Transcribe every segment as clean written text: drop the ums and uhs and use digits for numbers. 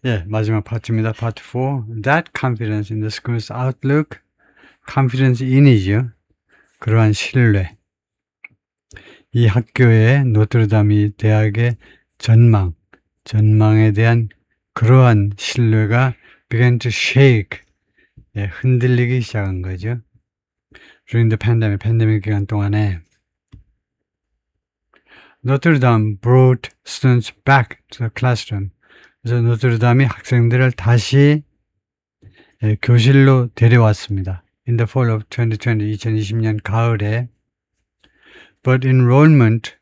예, 마지막 파트입니다. 파트 4. That confidence in the school's outlook, confidence in이죠. 그러한 신뢰. 이 학교의 노트르담이 대학의 전망에 대한 그러한 신뢰가 began to shake, 예, 흔들리기 시작한 거죠. During the pandemic, 팬데믹 기간 동안에 노트르담 brought students back to the classroom. 그래서 노트르담이 학생들을 다시 교실로 데려왔습니다. In the fall of 2020, 2020년 가을에 but enrollment,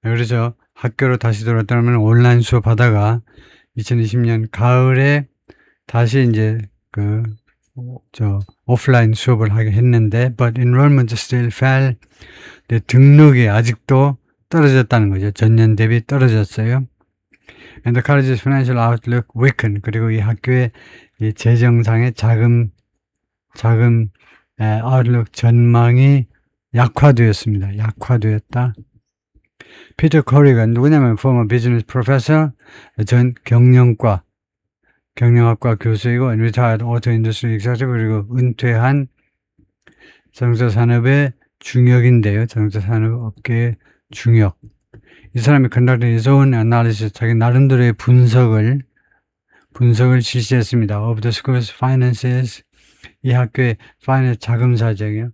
그래서 학교로 다시 돌아왔다면 온라인 수업 하다가 2020년 가을에 다시 이제 오프라인 수업을 하게 했는데 but enrollment still fell. 등록이 아직도 떨어졌다는 거죠. 전년 대비 떨어졌어요. And the college's financial outlook weakened. 그리고 이 학교의 이 재정상의 자금 outlook 전망이 약화되었습니다. 약화되었다. 피터 커리가 누구냐면 former business professor, 전 경영학과 교수이고 retired auto industry executive, 그리고 은퇴한 자동차 산업의 중역인데요. 자동차 산업 업계의 중역. 이 사람이 conducted his own analysis, 자기 나름대로의 분석을 실시했습니다. Of the school's finances, 이 학교의 finance 자금 사정이요.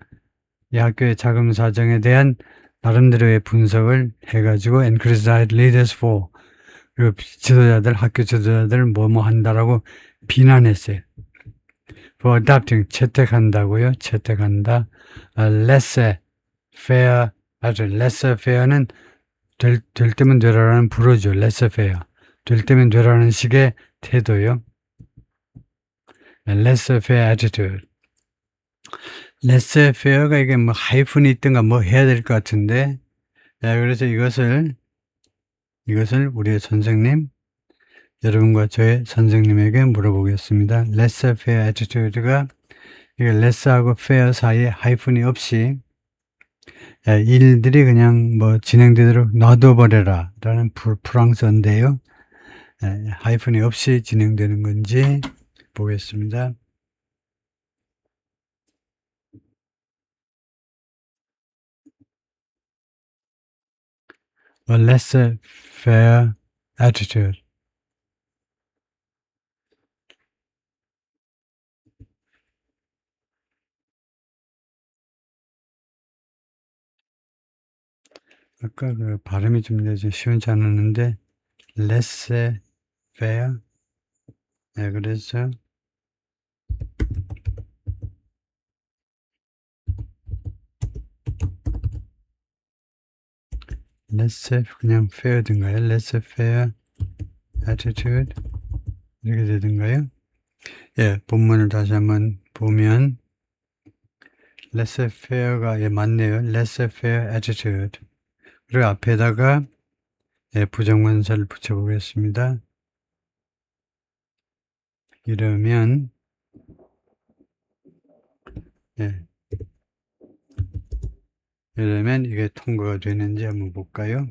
이 학교의 자금 사정에 대한 나름대로의 분석을 해가지고 and criticized leaders for, 그리고 학교 지도자들 뭐뭐 한다라고 비난했어요. For adopting, 채택한다고요. 채택한다. laissez-faire, 맞아요. laissez-faire는 될 때면 되라는 불어죠. laissez-faire. 될 때면 되라는 식의 태도요. laissez-faire attitude. laissez-faire가 이게 뭐 하이픈이 있든가 뭐 해야 될 것 같은데, 그래서 이것을 우리의 선생님, 여러분과 저의 선생님에게 물어보겠습니다. laissez-faire attitude가 이게 laiss하고 faire 사이에 하이픈이 없이 일들이 그냥 뭐 진행되도록 놔둬버려라 라는 프랑스어인데요. 하이픈이 없이 진행되는 건지 보겠습니다. A laissez-faire attitude. 아까 그 발음이 좀 시원치 않았는데 laissez-faire. 그래서 그냥 faire든가요? laissez-faire attitude 이렇게 되든가요? 예, 본문을 다시 한번 보면 laissez-faire가 맞네요. laissez-faire attitude. 그리고 앞에다가 부정관사를 붙여보겠습니다. 이러면 이게 통과가 되는지 한번 볼까요?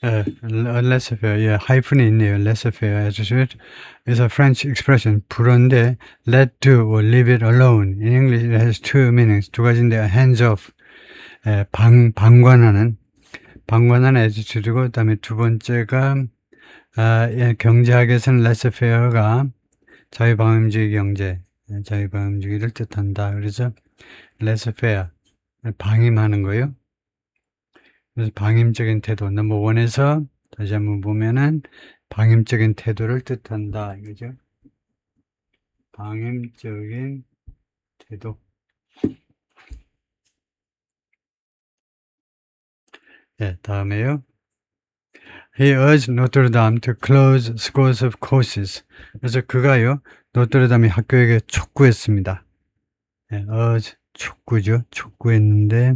laissez-faire, 하이픈이 있네요. laissez-faire attitude is a French expression. 불어인데 let do or leave it alone. In English it has two meanings. 두 가지인데 hands off, 방관하는 attitude고, 그 다음에 두 번째가 경제학에서는 laissez-faire가 자유방임주의 경제, 자유방임주의를 뜻한다. 그래서 laissez-faire, 방임하는 거요. 그래서 방임적인 태도, 넘버 원에서 다시 한번 보면은 방임적인 태도를 뜻한다. 이거죠. 방임적인 태도. 다음에요. He urged Notre Dame to close scores of courses. 그래서 그가요, 노트르담이 학교에게 촉구했습니다. urge, 촉구죠. 촉구했는데,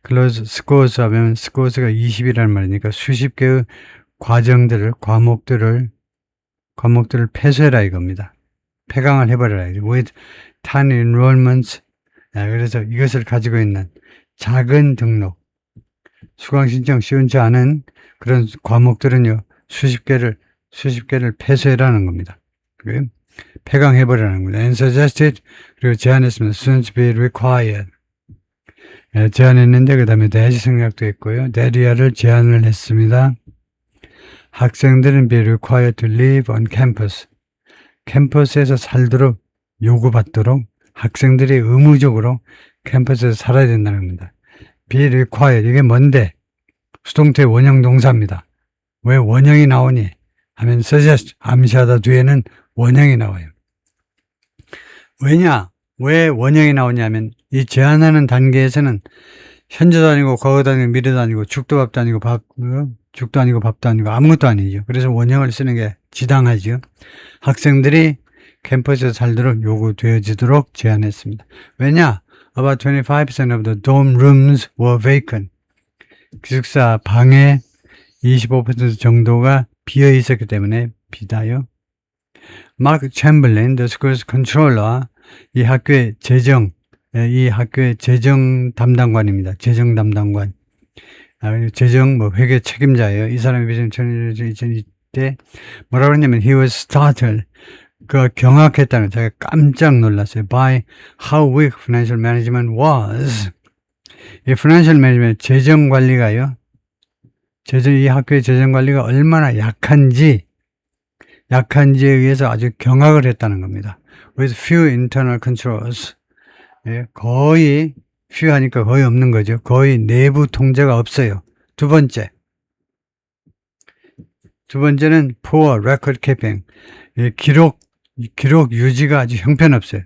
close scores 하면 scores가 20이라는 말이니까 수십 개의 과목들을 폐쇄라 이겁니다. 폐강을 해버려라. with tiny enrollments. 그래서 이것을 가지고 있는 작은 등록, 수강 신청 쉬운지 않은 그런 과목들은요, 수십 개를 폐쇄라는 겁니다. 폐강해버리라는 겁니다. and suggested, 그리고 제안했습니다. students be required. 제안했는데, 그 다음에 대시 생략도 있고요. 대리아를 제안을 했습니다. 학생들은 be required to live on campus. 캠퍼스에서 살도록 요구받도록 학생들이 의무적으로 캠퍼스에서 살아야 된다는 겁니다. be required. 이게 뭔데? 수동태 원형 동사입니다. 왜 원형이 나오니? 하면 suggest, 암시하다 뒤에는 원형이 나와요. 왜냐? 왜 원형이 나오냐면 이 제안하는 단계에서는 현재도 아니고 과거도 아니고 미래도 아니고 죽도 아니고 밥도 아니고 아무것도 아니죠. 그래서 원형을 쓰는 게 지당하죠. 학생들이 캠퍼스에서 살도록 요구되어지도록 제안했습니다. 왜냐? About 25% of the dorm rooms were vacant. 기숙사 방의 25% 정도가 비어 있었기 때문에 비다요. 마크 챔berlain, the school's controller, 이 학교의 재정 담당관입니다. 재정 담당관. 재정 회계 책임자예요. 이 사람이 비전 2020때 뭐라고 그랬냐면 he was startled. 그가 경악했다는, 자기가 깜짝 놀랐어요. by how weak financial management was. 이 financial management, 재정 관리가요. 이 학교의 재정 관리가 얼마나 약한지에 의해서 아주 경악을 했다는 겁니다. with few internal controls. 거의 few 하니까 거의 없는 거죠. 거의 내부 통제가 없어요. 두 번째는 poor record keeping. 기록 유지가 아주 형편없어요.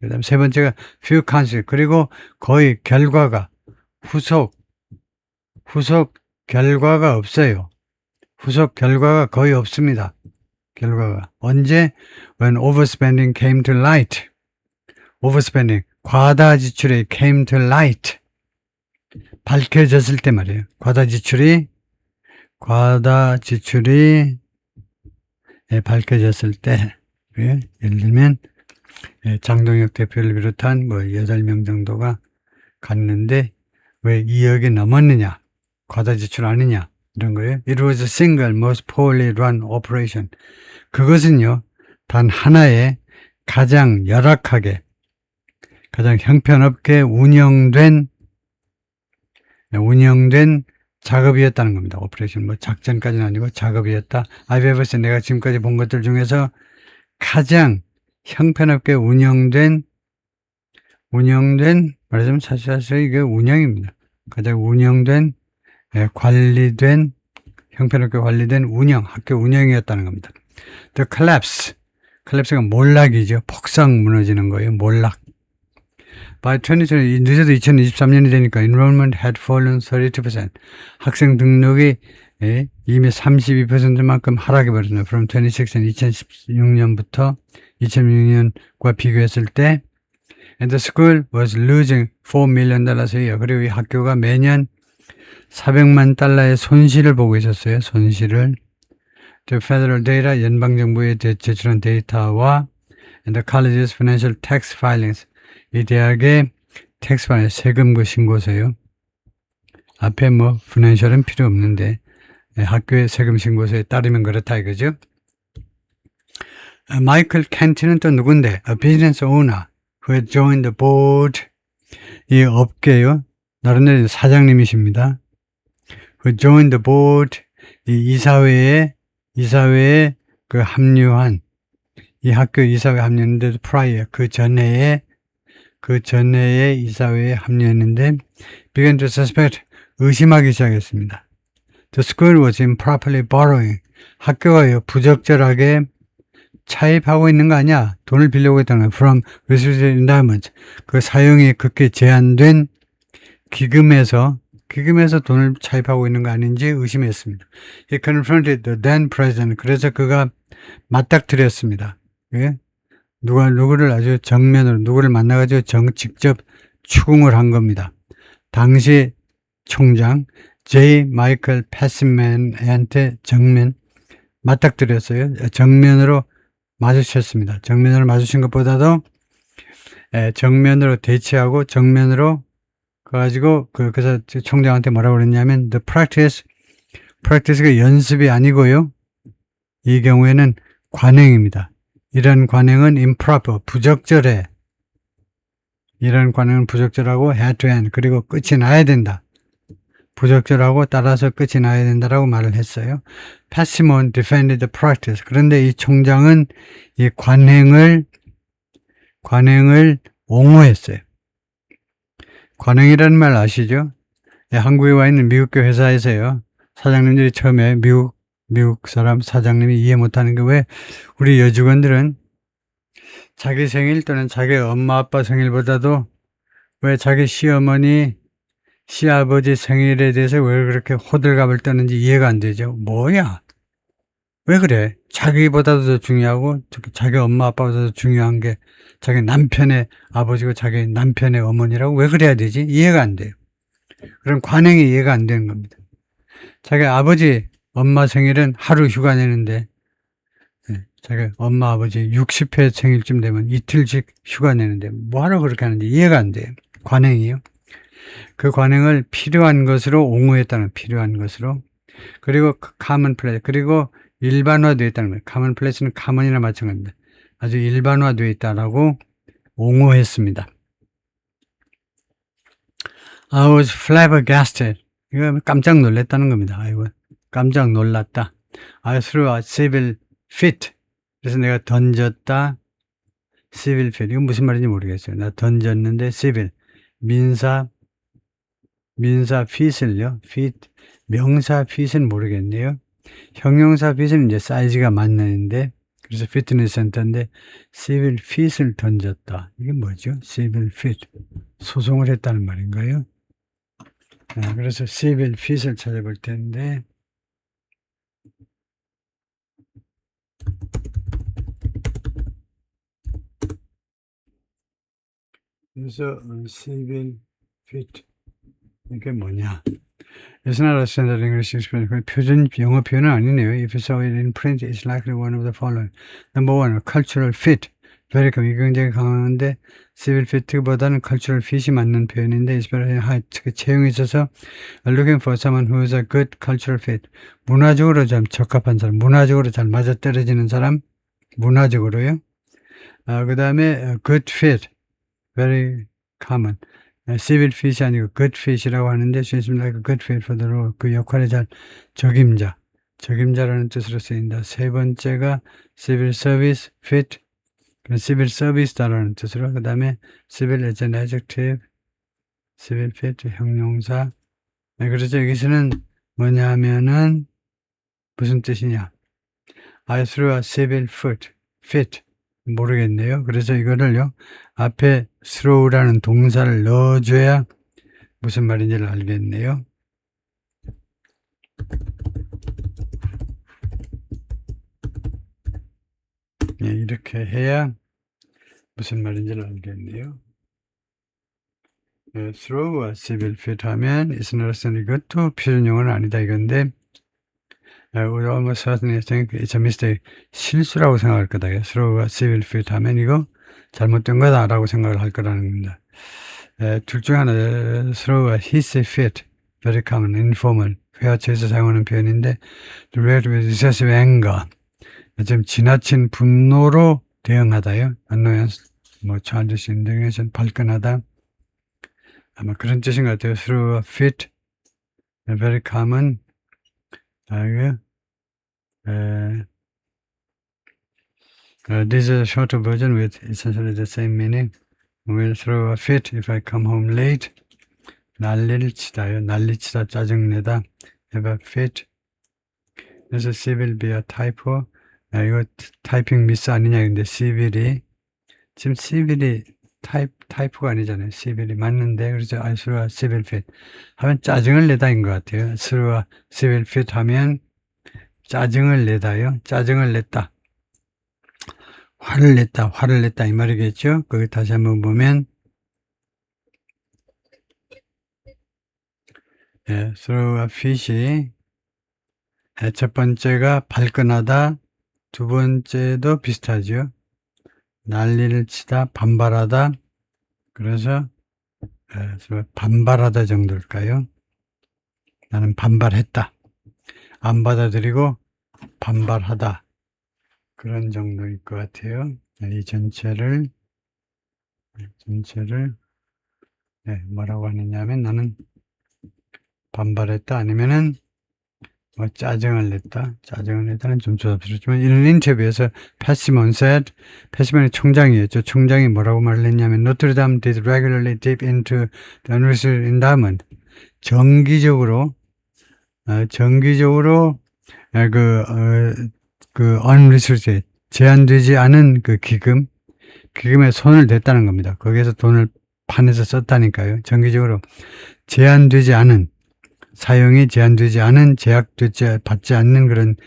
그 다음 세 번째가 few counsel. 그리고 거의 후속 결과가 없어요. 후속 결과가 거의 없습니다. 언제? When overspending came to light. overspending, 과다 지출이 came to light. 밝혀졌을 때 말이에요. 과다 지출이 밝혀졌을 때. 예를 들면 장동혁 대표를 비롯한 8명 정도가 갔는데 왜 2억이 넘었느냐? 과다 지출 아니냐? 이런 거예요. It was a single most poorly run operation. 그것은요, 단 하나의 가장 열악하게, 가장 형편없게 운영된 작업이었다는 겁니다. 오퍼레이션, 작전까지는 아니고 작업이었다. I've ever seen, 내가 지금까지 본 것들 중에서 가장 형편없게 운영된, 말하자면 사실 이게 운영입니다. 가장 형편없게 관리된 학교 운영이었다는 겁니다. The collapse가 몰락이죠. 폭삭 무너지는 거예요. 몰락. By 2020, 늦어도 2023년이 되니까 enrollment had fallen 32%. 학생 등록이 이미 32%만큼 하락해버렸네요. From 2016, 2016년부터 2006년과 비교했을 때 and the school was losing $4 million a year. 그리고 이 학교가 매년 $400만 손실을 보고 있었어요. 손실을. The federal data, 연방정부에 제출한 데이터와 and the college's financial tax filings. 이 대학의 tax filing, 세금 신고서요. 앞에 financial은 필요 없는데 학교의 세금 신고서에 따르면 그렇다 이거죠. 마이클 켄티는 또 누군데? A business owner who had joined the board. 이 업계요. 나름대로 사장님이십니다. Who joined the board. 이 이사회에 합류한, 이 학교 이사회에 합류했는데 prior, 그 전에 이사회에 합류했는데 began to suspect, 의심하기 시작했습니다. The school was improperly borrowing. 학교가 부적절하게 차입하고 있는 거 아니야? 돈을 빌려고 했다는 거야. From restricted endowment. 그 사용이 극히 제한된 기금에서 돈을 차입하고 있는 거 아닌지 의심했습니다. He confronted the then president. 그래서 그가 맞닥뜨렸습니다. 예? 누구를 아주 정면으로, 누구를 만나가지고 직접 추궁을 한 겁니다. 당시 총장 J. 마이클 패스맨한테 맞닥뜨렸어요. 정면으로 마주쳤습니다. 정면으로 마주친 것보다도 정면으로 대치하고 정면으로 가지고 그래서 총장한테 뭐라고 그랬냐면 the practice가 연습이 아니고요. 이 경우에는 관행입니다. 이런 관행은 improper, 부적절해. 이런 관행은 부적절하고 had to end, 그리고 끝이 나야 된다. 부적절하고 따라서 끝이 나야 된다라고 말을 했어요. Passimon defended the practice. 그런데 이 총장은 이 관행을 옹호했어요. 관행이라는 말 아시죠? 한국에 와 있는 미국계 회사에서요. 사장님들이 처음에 미국 사람 사장님이 이해 못하는 게 왜 우리 여직원들은 자기 생일 또는 자기 엄마 아빠 생일보다도 왜 자기 시어머니 시아버지 생일에 대해서 왜 그렇게 호들갑을 떠는지 이해가 안 되죠. 뭐야? 왜 그래? 자기보다도 더 중요하고 자기 엄마 아빠보다 더 중요한 게 자기 남편의 아버지고 자기 남편의 어머니라고 왜 그래야 되지? 이해가 안 돼요. 그런 관행이 이해가 안 되는 겁니다. 자기 아버지 엄마 생일은 하루 휴가 내는데 자기 엄마 아버지 60회 생일쯤 되면 이틀씩 휴가 내는데 뭐하러 그렇게 하는지 이해가 안 돼요. 관행이요. 그 관행을 필요한 것으로 옹호했다는, 필요한 것으로. 그리고 common place, 그리고 일반화되어 있다는 거예요. common place는 common이나 마찬가지입니다. 아주 일반화되어 있다라고 옹호했습니다. I was flabbergasted. 이거 깜짝 놀랐다는 겁니다. 아이고, 깜짝 놀랐다. I threw a civil fit. 그래서 내가 던졌다. civil fit. 이건 무슨 말인지 모르겠어요. 나 던졌는데 civil. 민사 fit을요. fit. 명사 fit은 모르겠네요. 형용사 fit은 이제 사이즈가 맞는데, 그래서 피트니스 센터인데, civil fit을 던졌다. 이게 뭐죠? civil fit. 소송을 했다는 말인가요? 그래서 civil fit을 찾아볼 텐데, 그래서 civil fit. 이게 뭐냐? It's not a standard English expression. 표준 영어 표현은 아니네요. If you saw it in print, it's likely one of the following. Number one, cultural fit. very 이게 굉장히 강한데 civil fit보다는 cultural fit이 맞는 표현인데 it's very high. 채용이 있어서 looking for someone who is a good cultural fit. 문화적으로 좀 적합한 사람, 문화적으로 잘 맞아떨어지는 사람, 문화적으로요. 그 다음에 good fit. very common. civil fit이 아니고 good fit이라고 하는데 she's like a good fit for the role. 그 역할에 잘 적임자라는 뜻으로 쓰인다. 세 번째가 civil service fit, civil service다라는 뜻으로. 그 다음에 civil as an adjective, civil fit 형용사. 그래서 여기서는 뭐냐 하면은 무슨 뜻이냐? I threw a civil fit. 모르겠네요. 그래서 이거를요, 앞에 throw라는 동사를 넣어줘야 무슨 말인지를 알겠네요. 이렇게 해야 무슨 말인지를 알겠네요. throw a civil fit 하면 it's not a standard. 이것도 표준용어는 아니다 이건데, we almost certainly think it's a mistake. 실수라고 생각할 거다. throw a civil fit 하면 이거 잘못된 거다라고 생각을 할 거라는 겁니다. 둘 중 하나, throw a hissy fit, very common, informal, 회화체에서 사용하는 표현인데, react with excessive anger, 좀 지나친 분노로 대응하다요. annoyance, childish indignation, 발끈하다. 아마 그런 뜻인 것 같아요. throw a fit, very common. This is a shorter version with essentially the same meaning. We'll throw a fit if I come home late. 난리를 치다요. 난리치다, 짜증내다. Have a fit. 그래서 civil be a typo. 이거 타이핑 미스 아니냐. 근데 civil이, 지금 civil이 타이프가 아니잖아요. civil이 맞는데, 그래서 I threw a civil fit 하면 짜증을 내다인 것 같아요. threw a civil fit 하면 짜증을 내다요. 짜증을 냈다. 화를 냈다 이 말이겠죠. 거기 다시 한번 보면 throw a fit이 첫 번째가 발끈하다, 두 번째도 비슷하죠. 난리를 치다, 반발하다. 그래서 반발하다 정도일까요? 나는 반발했다. 안 받아들이고 반발하다. 그런 정도일 것 같아요. 이 전체를 뭐라고 하느냐면 나는 반발했다 아니면은 뭐 짜증을 냈다는 좀 조잡스럽지만 이런 인터뷰에서 패시몬 said, 패시몬의 총장이었죠. 총장이 뭐라고 말을 했냐면 Notre Dame did regularly dip into the unrestricted endowment. 정기적으로 그 unrestricted 제한되지 않은 그 기금에 손을 댔다는 겁니다. 거기에서 돈을 판에서 썼다니까요. 정기적으로 사용이 제한되지 않은 받지 않는 그런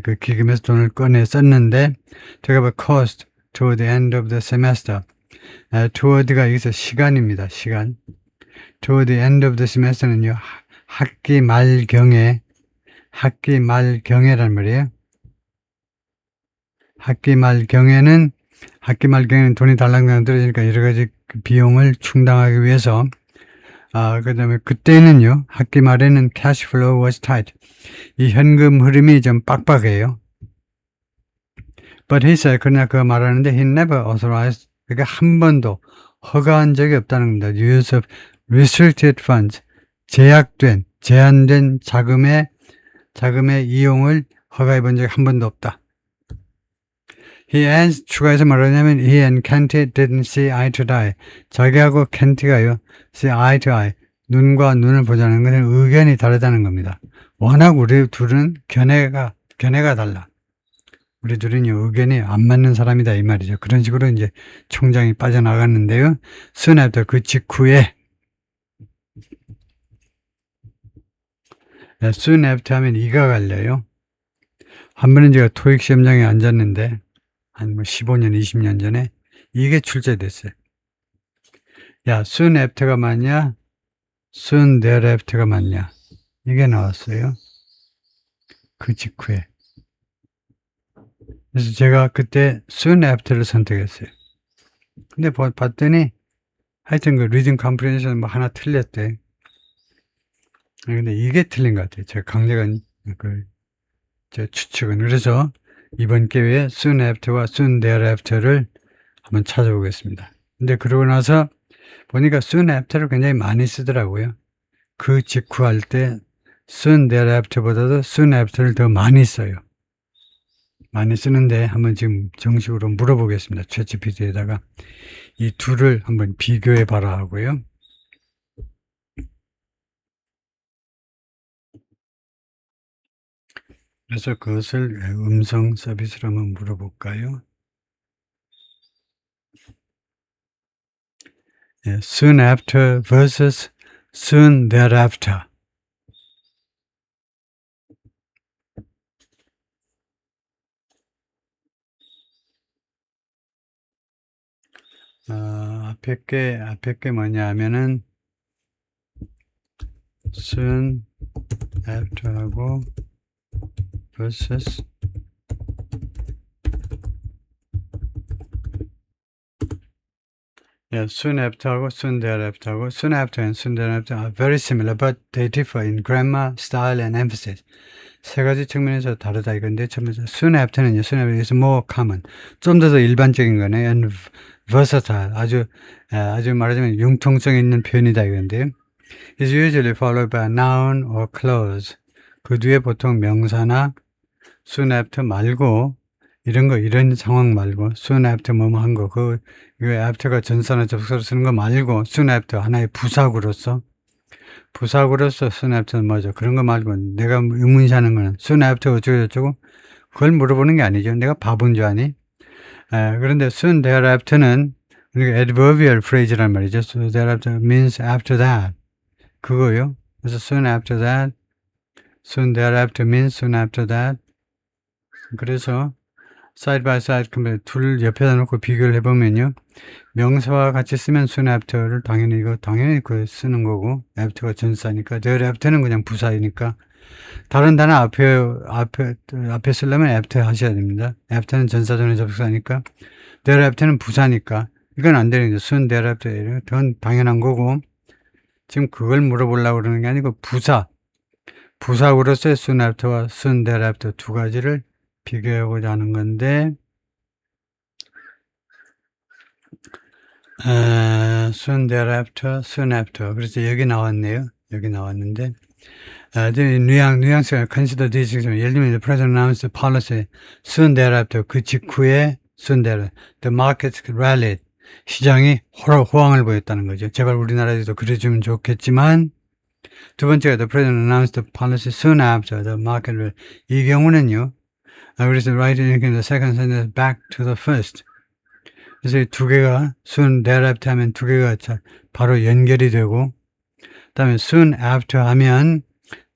그 기금에서 돈을 꺼내 썼는데 talk about cost toward the end of the semester. toward가 여기서 시간입니다. 시간. toward the end of the semester는요. 학기 말경에란 말이에요. 학기 말경에는 돈이 달랑달랑 떨어지니까 여러 가지 비용을 충당하기 위해서 그 다음에 그때는요, 학기 말에는 cash flow was tight. 이 현금 흐름이 좀 빡빡해요. But he said, 그러나 그가 말하는데 he never authorized, 그러니까 한 번도 허가한 적이 없다는 겁니다. Use of restricted funds, 제한된 자금의 이용을 허가해 본 적이 한 번도 없다. He adds, 추가해서 말하냐면 he and Kenty didn't see eye to eye. 자기하고 켄티가요, see eye to eye. 눈과 눈을 보자는 것은 의견이 다르다는 겁니다. 워낙 우리 둘은 견해가 달라. 우리 둘은요, 의견이 안 맞는 사람이다 이 말이죠. 그런 식으로 이제 총장이 빠져나갔는데요. soon after 그 직후에 soon after 하면 이가 갈려요. 한 번은 제가 토익 시험장에 앉았는데 한 15년, 20년 전에 이게 출제됐어요. 야, soon after가 맞냐? soon thereafter가 맞냐? 이게 나왔어요. 그 직후에. 그래서 제가 그때 soon after를 선택했어요. 근데 봤더니 하여튼 그 리딩 컴프레hension 뭐 하나 틀렸대. 근데 이게 틀린 것 같아요. 제가 강제간 제 추측은. 그래서 이번 기회에 soon after와 soon thereafter를 한번 찾아보겠습니다. 근데 그러고 나서 보니까 soon after를 굉장히 많이 쓰더라고요. 그 직후 할 때 soon thereafter보다도 soon after를 더 많이 써요. 많이 쓰는데 한번 지금 정식으로 물어보겠습니다. 챗GPT에다가 이 둘을 한번 비교해 봐라 하고요. 그래서 그것을 음성 서비스로 한번 물어볼까요? soon after versus soon thereafter. 앞에 게 뭐냐 하면은 soon after하고 versus soon after하고 soon thereafter하고 soon after and soon thereafter are very similar, but they differ in grammar, style, and emphasis. 세 가지 측면에서 다르다 이건데 첫 번째 soon after는요, soon after is more common, 좀 더 일반적인 거네요. and versatile, 아주 말하자면 융통성 있는 표현이다 이건데요. is usually followed by a noun or clause. 그 뒤에 보통 명사나 soon after 말고 이런 상황 말고 soon after 뭐뭐 한 거, 이거 after가 전사나 접속사로 쓰는 거 말고 soon after 하나의 부사구로서 soon after는 뭐죠? 그런 거 말고 내가 의문시하는 거는 soon after 어쩌고 그걸 물어보는 게 아니죠. 내가 바본 줄 아니? 그런데 soon thereafter는 그러니까 adverbial phrase란 말이죠. So thereafter means after that. 그거요. 그래서 soon after that, soon thereafter means soon after that. 그래서 side by side 둘 옆에다 놓고 비교를 해보면요, 명사와 같이 쓰면 soon after를 당연히 그 쓰는 거고 after가 전사니까 thereafter는 그냥 부사이니까 다른 단어 앞에 쓰려면 after 하셔야 됩니다. after는 전사전의 접속사니까, thereafter는 부사니까, 이건 안 되는 거죠. soon thereafter. 그건 당연한 거고, 지금 그걸 물어보려고 그러는 게 아니고, 부사구로서의 soon after와 soon thereafter 두 가지를 비교해보자 하는 건데, soon thereafter, soon after. 그래서 여기 나왔네요. 여기 나왔는데, 뉘앙스가 consider this. 예를 들면, the president announced the policy soon thereafter. 그 직후에 soon thereafter. The market rallied. 시장이 호황을 보였다는 거죠. 제발 우리나라에도 그래주면 좋겠지만, 두 번째가 the president announced the policy soon after the market rallied. 이 경우는요, 그래서 right in the second sentence back to the first. 그래서 이 두 개가 soon thereafter 하면 두 개가 바로 연결이 되고, 그 다음에 soon after 하면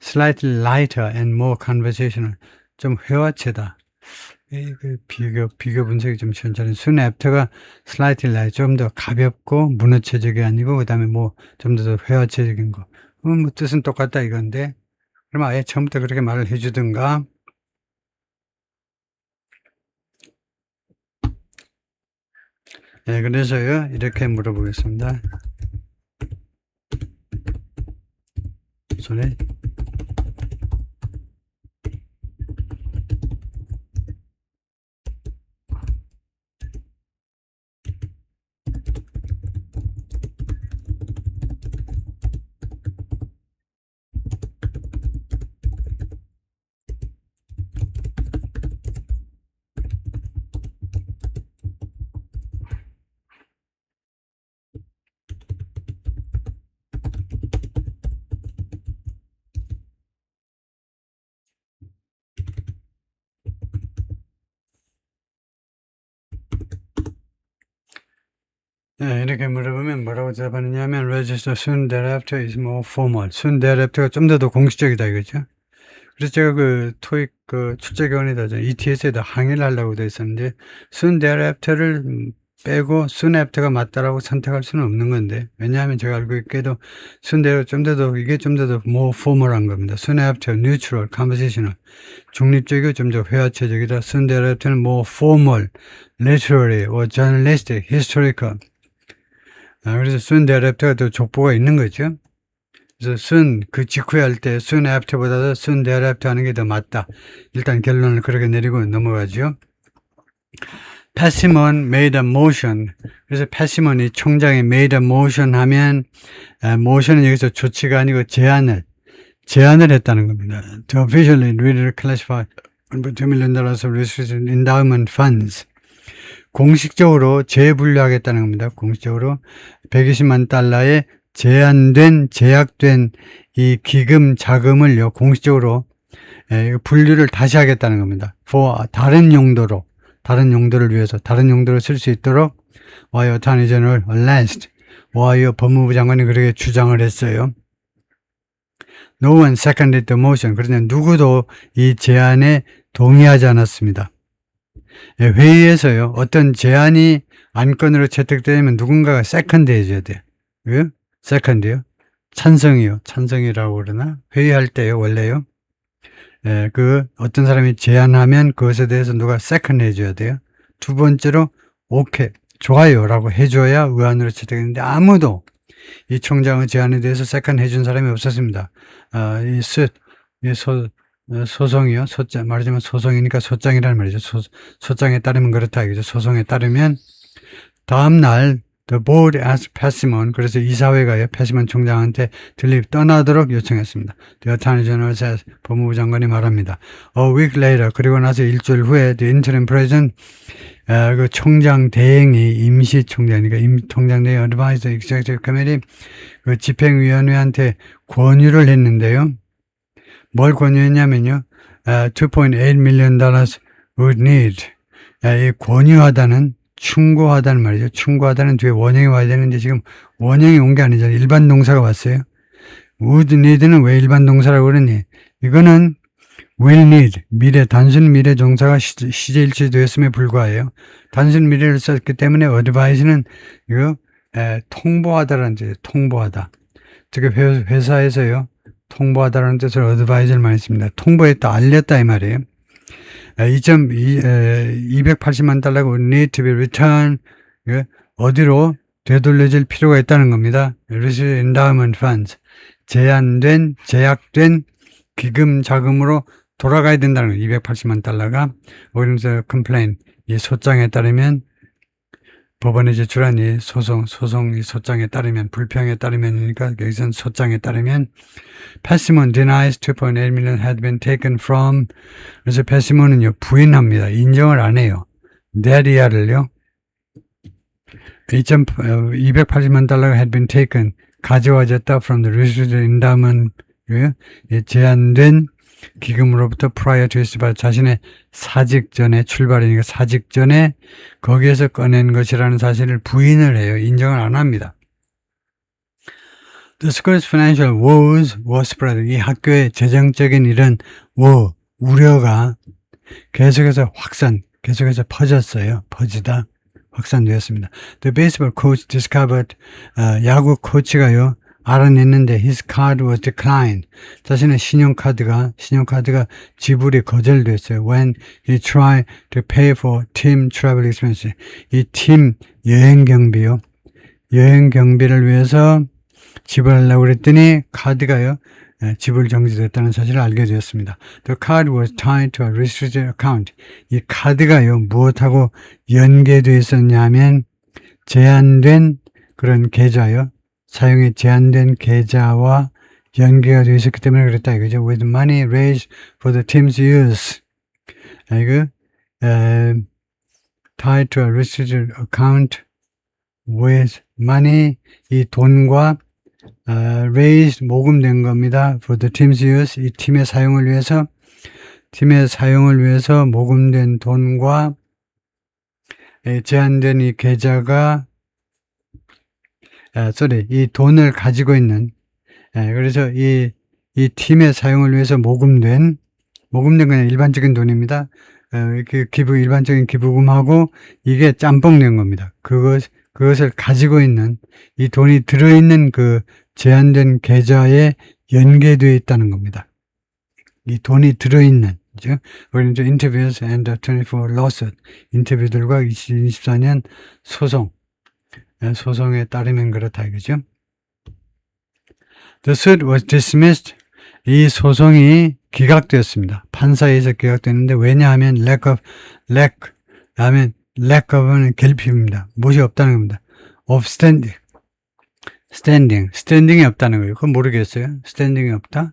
slightly lighter and more conversational. 좀 회화체다. 그 비교 분석이 좀 시원찮은. soon after가 slightly light, 좀 더 가볍고 문어체적이 아니고, 그 다음에 뭐 좀 더 회화체적인 거. 뭐 뜻은 똑같다 이건데, 그럼 아예 처음부터 그렇게 말을 해주든가. 네, 그래서요, 이렇게 물어보겠습니다. 소리. 네, 이렇게 물어보면 뭐라고 대답하느냐면 register soon thereafter is more formal. soon thereafter가 좀 더 공식적이다 이거죠. 그래서 제가 그 토익 그 출제교원에다 ETS에다 항의를 하려고 돼 있었는데 soon thereafter를 빼고 soon after가 맞다라고 선택할 수는 없는 건데, 왜냐하면 제가 알고 있게도 soon thereafter 이게 좀 더 more formal한 겁니다. soon after, neutral, conversational. 중립적이고 좀 더 회화체적이다. soon thereafter는 more formal, literary, or journalistic, historical. 그래서 soon thereafter가 더 족보가 있는 거죠. 그래서 soon 그 직후에 할 때 soon after보다도 soon thereafter 하는 게 더 맞다. 일단 결론을 그렇게 내리고 넘어가죠. Persimmon made a motion. 그래서 Persimmon이 총장이 made a motion 하면 motion은 여기서 조치가 아니고 제안을 했다는 겁니다. To officially reclassify $2 million of restricted endowment funds. 공식적으로 재분류하겠다는 겁니다. 공식적으로 120만 달러의 제약된 이 기금 자금을요, 공식적으로 분류를 다시 하겠다는 겁니다. for 다른 용도를 위해서, 다른 용도로 쓸 수 있도록 와이어 어타니 제너럴 last, 와이어 법무부 장관이 그렇게 주장을 했어요. No one seconded the motion. 그러나 누구도 이 제안에 동의하지 않았습니다. 회의에서요, 어떤 제안이 안건으로 채택되면 누군가가 세컨드 해줘야 돼요. 왜요? 세컨드요? 찬성이라고 그러나? 회의할 때요, 원래요. 어떤 사람이 제안하면 그것에 대해서 누가 세컨드 해줘야 돼요. 두 번째로, 오케이, 좋아요라고 해줘야 의안으로 채택했는데 아무도 이 총장의 제안에 대해서 세컨드 해준 사람이 없었습니다. 소송이요. 말하자면 소송이니까 소장이라는 말이죠. 소장에 따르면 그렇다 이거죠. 소송에 따르면 다음날 the board asked Persimmon, 그래서 이사회가요, Persimmon 총장한테 떠나도록 요청했습니다. The Attorney General says, 법무부 장관이 말합니다. A week later, 그리고 나서 일주일 후에 the interim president, 그 총장 대행이 임시 총장이니까 총장 대행 advised the executive committee, 그 집행위원회한테 권유를 했는데요. 뭘 권유했냐면요, $2.8 million would need. 이 권유하다는, 충고하다는 말이죠. 충고하다는 뒤에 원형이 와야 되는데 지금 원형이 온 게 아니잖아요. 일반 동사가 왔어요. would need는 왜 일반 동사라고 그러니? 이거는 will need, 단순 미래 동사가 시제일치 되었음에 불과해요. 단순 미래를 썼기 때문에 advise는 이거 통보하다라는 뜻이에요. 통보하다. 즉 회사에서요, 통보하다라는 뜻으로 advise를 많이 씁니다. 통보했다, 알렸다 이 말이에요. 280만 달러가 need to be returned. 어디로 되돌려질 필요가 있다는 겁니다. Reserve Endowment Funds. 제약된 기금 자금으로 돌아가야 된다는 거예요. 280만 달러가. 그래서 complaint. 이 소장에 따르면 법원에 제출한 이 소송 이 소장에 따르면 불평에 따르면이니까 여기서는 소장에 따르면 패시몬 denies 2.8 million had been taken from. 그래서 패시몬은요 부인합니다. 인정을 안 해요. 데리아를요 280만 달러가 had been taken 가져와졌다 from the restricted endowment 제한된 기금으로부터 prior to his 자신의 사직 전에 출발이니까 사직 전에 거기에서 꺼낸 것이라는 사실을 부인을 해요. 인정을 안 합니다. The school's financial woes were spread. 이 학교의 재정적인 이런 우려가 계속해서 퍼졌어요. 퍼지다 확산되었습니다. The baseball coach discovered 야구 코치가요. 알아냈는데 his card was declined. 자신의 신용카드가 지불이 거절됐어요. When he tried to pay for team travel expenses. 이 팀 여행 경비를 위해서 지불하려고 그랬더니 카드가요. 지불 정지됐다는 사실을 알게 되었습니다. The card was tied to a restricted account. 이 카드가요. 무엇하고 연계되어 있었냐면 제한된 그런 계좌요. 사용이 제한된 계좌와 연계가 되어 있었기 때문에 그랬다 이거죠. With money raised for the team's use. Tied to a restricted account with money. 이 돈과 raised 모금된 겁니다. For the team's use. 이 팀의 사용을 위해서 모금된 돈과 제한된 이 계좌가 이 돈을 가지고 있는, 그래서 이 팀의 사용을 위해서 모금된 그냥 일반적인 돈입니다. 일반적인 기부금하고 이게 짬뽕된 겁니다. 그것을 가지고 있는, 이 돈이 들어있는 그 제한된 계좌에 연계되어 있다는 겁니다. 이 돈이 들어있는, 그죠? 우리는 이제 interviews and 24 lawsuit, 인터뷰들과 2024년 소송에 따르면 그렇다 이거죠. The suit was dismissed. 이 소송이 기각되었습니다. 판사에서 기각됐는데 왜냐하면 lack of는 결핍입니다. 무엇이 없다는 겁니다. of standing이 없다는 거예요. 그건 모르겠어요. standing이 없다.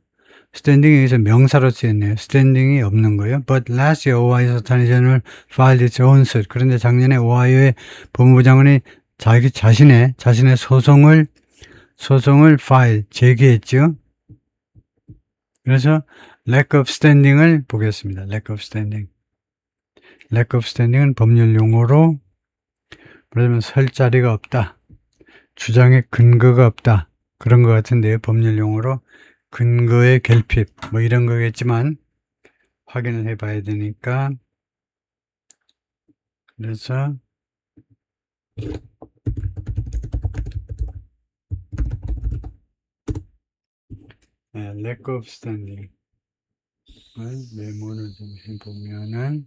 standing이 여기서 명사로 쓰였네요. standing이 없는 거예요. But last year Ohio Attorney General filed its own suit. 그런데 작년에 오하이오의 법무부 장관이 자신의 소송을 제기했죠. 그래서 lack of standing을 보겠습니다. lack of standing은 법률 용어로 그러면 설 자리가 없다. 주장의 근거가 없다. 그런 것 같은데요. 법률 용어로 근거의 결핍 뭐 이런 거겠지만 확인을 해봐야 되니까 그래서 lack of standing 메모를 좀 해보면은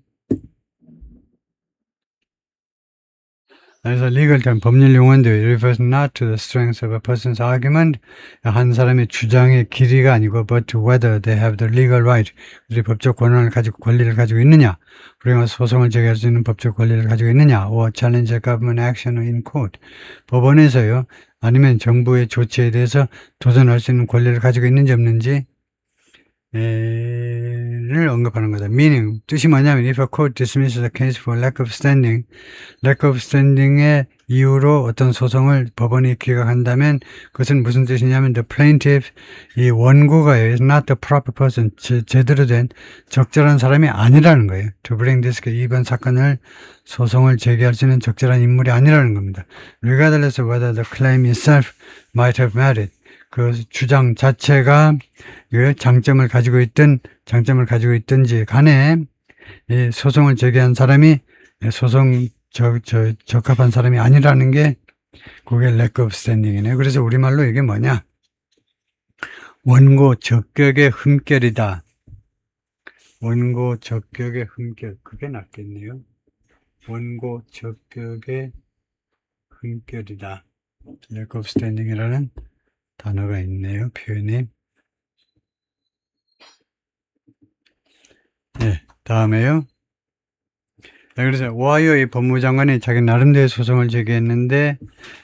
그래서 legal term 법률 용어인데 it refers not to the strength of a person's argument 한 사람의 주장의 길이가 아니고 but to whether they have the legal right 그들이 법적 권한을 가지고 권리를 가지고 있느냐 불행한 소송을 제기할 수 있는 법적 권리를 가지고 있느냐 or challenge a government action in court 법원에서요 아니면 정부의 조치에 대해서 도전할 수 있는 권리를 가지고 있는지 없는지 를 언급하는 거다. meaning 뜻이 뭐냐면 if a court dismisses a case for lack of standing의 이유로 어떤 소송을 법원이 기각한다면 그것은 무슨 뜻이냐면 the plaintiff 이 원고가요 is not the proper person 제대로 된 적절한 사람이 아니라는 거예요. to bring this 이번 사건을 소송을 제기할 수 있는 적절한 인물이 아니라는 겁니다. regardless of whether the claim itself might have merit 그 주장 자체가 장점을 가지고 있든지 간에 이 소송을 제기한 사람이 소송 적합한 사람이 아니라는 게 그게 lack of standing이네요. 그래서 우리말로 이게 뭐냐? 원고 적격의 흠결이다. 원고 적격의 흠결. 그게 낫겠네요. 원고 적격의 흠결이다. lack of standing이라는 단어가 있네요. 표현이. 네, 다음에요. 그래서 오하이오의 법무장관이 자기 나름대로 소송을 제기했는데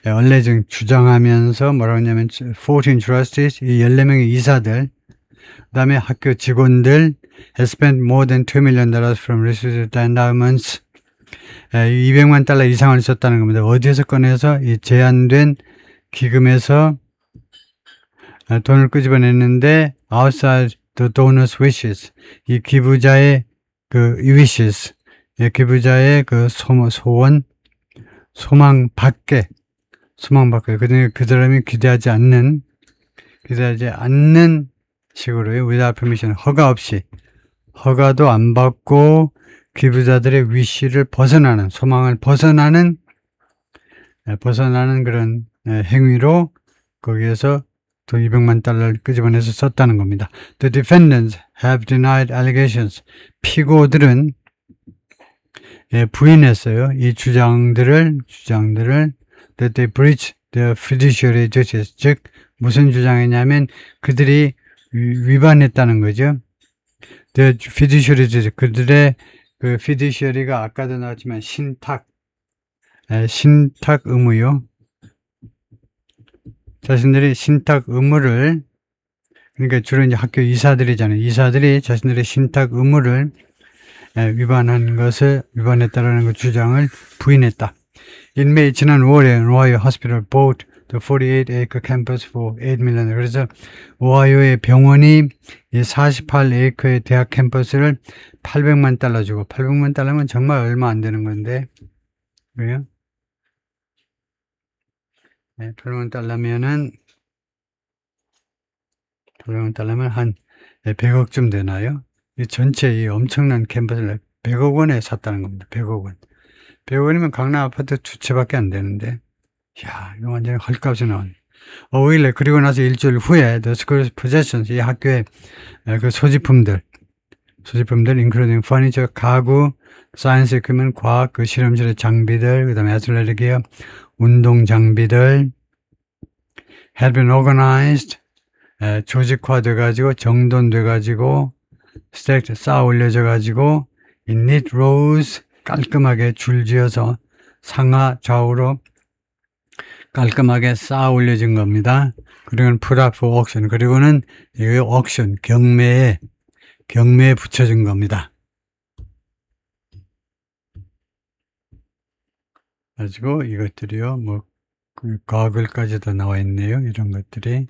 원래 지금 주장하면서 뭐라고 하냐면 14 trustees, 이 14명의 이사들, 그 다음에 학교 직원들 has spent more than $2 million from restricted endowments, 200만 달러 이상을 썼다는 겁니다. 어디에서 꺼내서 이 제한된 기금에서 돈을 끄집어냈는데 outside the donor's wishes, 이 기부자의 그 wishes, 기부자의 그 소원, 소망 밖에, 그 사람이 기대하지 않는 식으로요. without permission, 허가 없이, 허가도 안 받고 기부자들의 위시를 벗어나는, 소망을 벗어나는 그런 행위로 거기에서 또 200만 달러를 끄집어내서 썼다는 겁니다. The defendants have denied allegations. 피고들은 부인했어요. 이 주장들을 that they breached their fiduciary duties. 즉 무슨 주장이냐면 그들이 위반했다는 거죠. The fiduciary duties. 그들의 그 fiduciary가 아까도 나왔지만 신탁 의무요. 자신들이 신탁 의무를, 그러니까 주로 이제 학교 이사들이잖아요. 이사들이 자신들의 신탁 의무를 위반했다라는 그 주장을 부인했다. 인메이 지난 5월에 오하이오 hospital bought the 48-acre campus for $8 million. 그래서 오하이오의 병원이 이 48에이커의 대학 캠퍼스를 800만 달러 주고, 800만 달러면 정말 얼마 안 되는 건데, 그래요? 800만 달러면 한 100억쯤 되나요? 이 전체 이 엄청난 캠퍼스를 100억 원에 샀다는 겁니다. 100억 원. 100억 원이면 강남 아파트 2채밖에 안 되는데, 이야, 이거 완전히 헐값이 나온. 5일에 그리고 나서 일주일 후에 The School's Possessions, 이 학교의 그 소지품들, including furniture, 가구, science equipment, 과학, 그 실험실의 장비들, 그 다음에 athletic gear, 운동 장비들, had been organized, 조직화돼가지고, 정돈돼가지고, stacked, 쌓아 올려져가지고, in neat rows, 깔끔하게 줄지어서 상하 좌우로 깔끔하게 쌓아 올려진 겁니다. 그리고는 put up for auction. 그리고는 이 auction, 경매에 붙여진 겁니다. 가지고 이것들이요, 그 과글까지도 나와 있네요. 이런 것들이.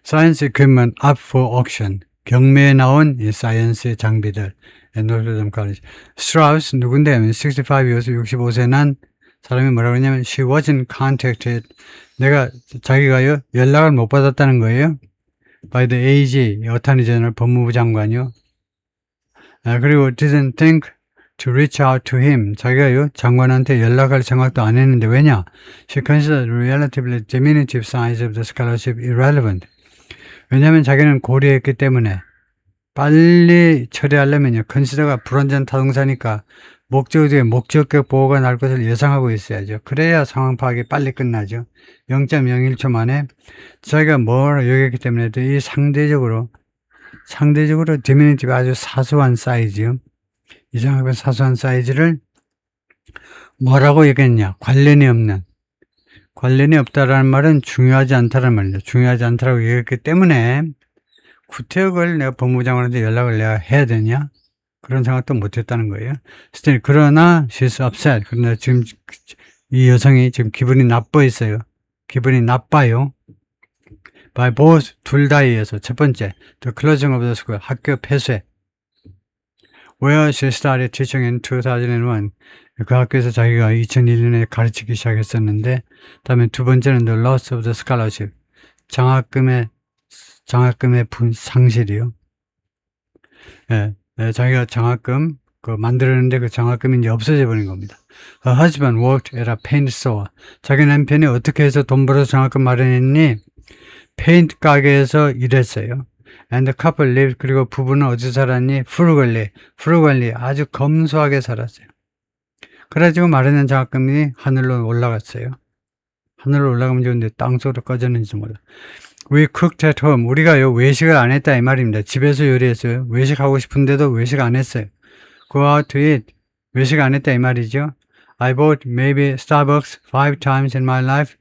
Science equipment up for auction. 경매에 나온 이 사이언스의 장비들. 노트담 칼리지. 스트라우스 누군데? 65이어서 65세 난 사람이 뭐라고 그러냐면 she wasn't contacted. 자기가요 연락을 못 받았다는 거예요. by the AG, 어타니 제너럴 법무부 장관이요. 그리고 didn't think to reach out to him. 자기가요 장관한테 연락할 생각도 안 했는데 왜냐? She considered relatively diminutive size of the scholarship irrelevant. 왜냐하면 자기는 고려했기 때문에 빨리 처리하려면요. 컨시더가 불완전 타동사니까 목적 뒤에 목적격 보호가 날 것을 예상하고 있어야죠. 그래야 상황 파악이 빨리 끝나죠. 0.01초 만에 자기가 뭘 여겼기 때문에 이 상대적으로 디미니티브 아주 사소한 사이즈요. 이상하게 사소한 사이즈를 뭐라고 얘기했냐? 관련이 없다라는 말은 중요하지 않다라는 말이죠. 중요하지 않다라고 얘기했기 때문에 구태혁을 내가 법무장관한테 연락을 내가 해야 되냐? 그런 생각도 못했다는 거예요. Still, 그러나 she's upset. 그러나 지금 이 여성이 지금 기분이 나빠 있어요. 기분이 나빠요. By both, 둘 다에 의해서. 첫 번째, the closing of the school, 학교 폐쇄. Where she started teaching in 2001. 그 학교에서 자기가 2001년에 가르치기 시작했었는데, 다음에 두 번째는 the loss of the scholarship. 장학금의 상실이요. 자기가 장학금 만들었는데 그 장학금이 이제 없어져 버린 겁니다. Her husband worked at a paint store. 자기 남편이 어떻게 해서 돈 벌어서 장학금 마련했니? 페인트 가게에서 일했어요. And the couple lived, 그리고 부부는 어디서 살았니? 프루갈리, 아주 검소하게 살았어요. 그래가지고 마련한 장학금이 하늘로 올라갔어요. 하늘로 올라가면 좋은데 땅속으로 꺼졌는지 몰라. We cooked at home. 우리가요, 외식을 안 했다 이 말입니다. 집에서 요리했어요. 외식하고 싶은데도 외식 안 했어요. Go out to eat. 외식 안 했다 이 말이죠. I bought maybe Starbucks 5 times in my life.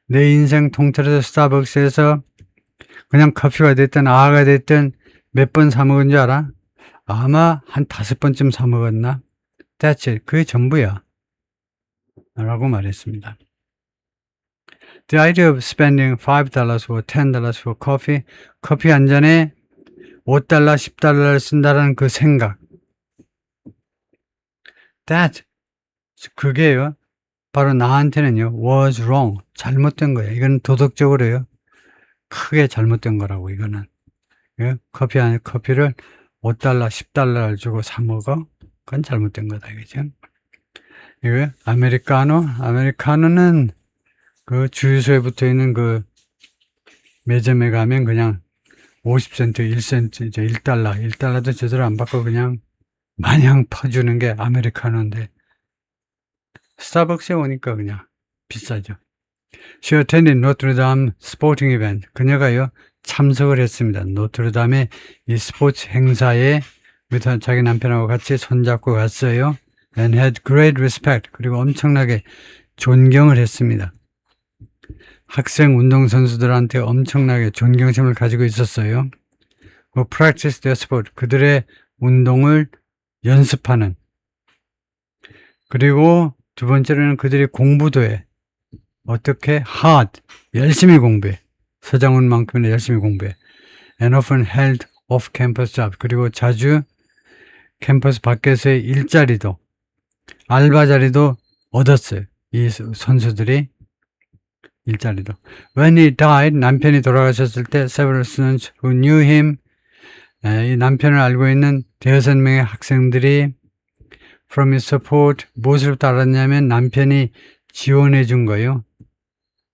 내 인생 통틀어서 스타벅스에서 그냥 커피가 됐든 아가 됐든 몇 번 사 먹은 줄 알아? 아마 한 5번쯤 사 먹었나? That's it. 그게 전부야. 라고 말했습니다. The idea of spending $5 or $10 for coffee, 커피 한 잔에 $5, $10를 쓴다는 그 생각. That, 그게요. 바로 나한테는요, was wrong. 잘못된 거예요. 이건 도덕적으로요. 크게 잘못된 거라고, 이거는. 예? 커피를 $5, $10를 주고 사 먹어? 그건 잘못된 거다, 이거죠. 이거 아메리카노는 그 주유소에 붙어 있는 그 매점에 가면 그냥 50센트, 1센트, 이제 $1도 제대로 안 받고 그냥 마냥 퍼주는 게 아메리카노인데, 스타벅스에 오니까 그냥 비싸죠. She attended Notre Dame sporting event. 그녀가요, 참석을 했습니다. 노트르담의 이 스포츠 행사에 자기 남편하고 같이 손잡고 갔어요. And had great respect. 그리고 엄청나게 존경을 했습니다. 학생 운동선수들한테 엄청나게 존경심을 가지고 있었어요. Practice their sport. 그들의 운동을 연습하는. 그리고 두 번째로는 그들이 공부도 해. 어떻게? hard. 열심히 공부해. 서장훈만큼이나 열심히 공부해. And often held off-campus job. 그리고 자주 캠퍼스 밖에서의 일자리도, 알바 자리도 얻었어요. 이 선수들이 일자리도. When he died, 남편이 돌아가셨을 때 several students who knew him, 이 남편을 알고 있는 6명의 학생들이 from his support, 무엇으로부터 알았냐면 남편이 지원해 준 거예요.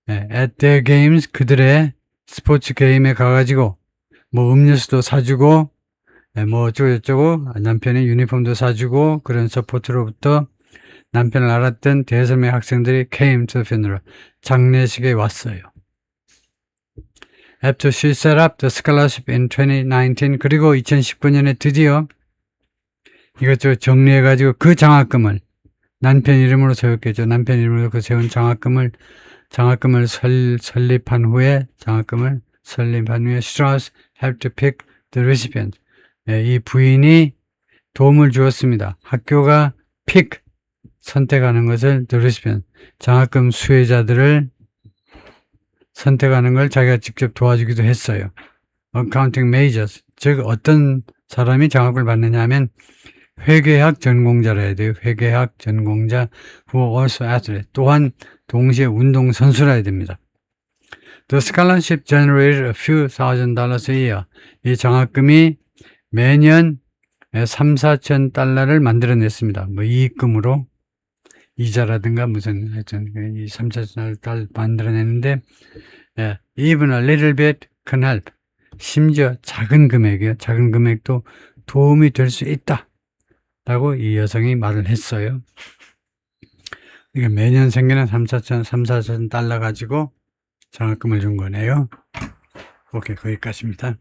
At their games, 그들의 스포츠 게임에 가가지고 뭐 음료수도 사주고 뭐 어쩌고저쩌고 남편의 유니폼도 사주고 그런 서포트로부터 남편을 알았던 6명의 학생들이 came to the funeral, 장례식에 왔어요. After she set up the scholarship in 2019, 그리고 2019년에 드디어 이것저것 정리해가지고 그 장학금을 남편 이름으로 세웠겠죠. 남편 이름으로 그 세운 장학금을 설립한 후에 Strauss have to pick the recipient. 이 부인이 도움을 주었습니다. 학교가 pick, 선택하는 것을 the recipient, 장학금 수혜자들을 선택하는 걸 자기가 직접 도와주기도 했어요. Accounting majors, 즉 어떤 사람이 장학금을 받느냐 하면 회계학 전공자라 해야 돼요. 회계학 전공자, who also athlete, 또한 동시에 운동선수라 해야 됩니다. The scholarship generated a few $1,000 a year. 이 장학금이 매년 3,4천 달러를 만들어냈습니다. 뭐 이익금으로 이자라든가 무슨 하여튼 이 3,4천 달러 만들어냈는데, even a little bit can help. 심지어 작은 금액도 도움이 될 수 있다 라고 이 여성이 말을 했어요. 이게 매년 생기는 3,4천 달러 가지고 장학금을 준 거네요. 오케이, 거기까지입니다.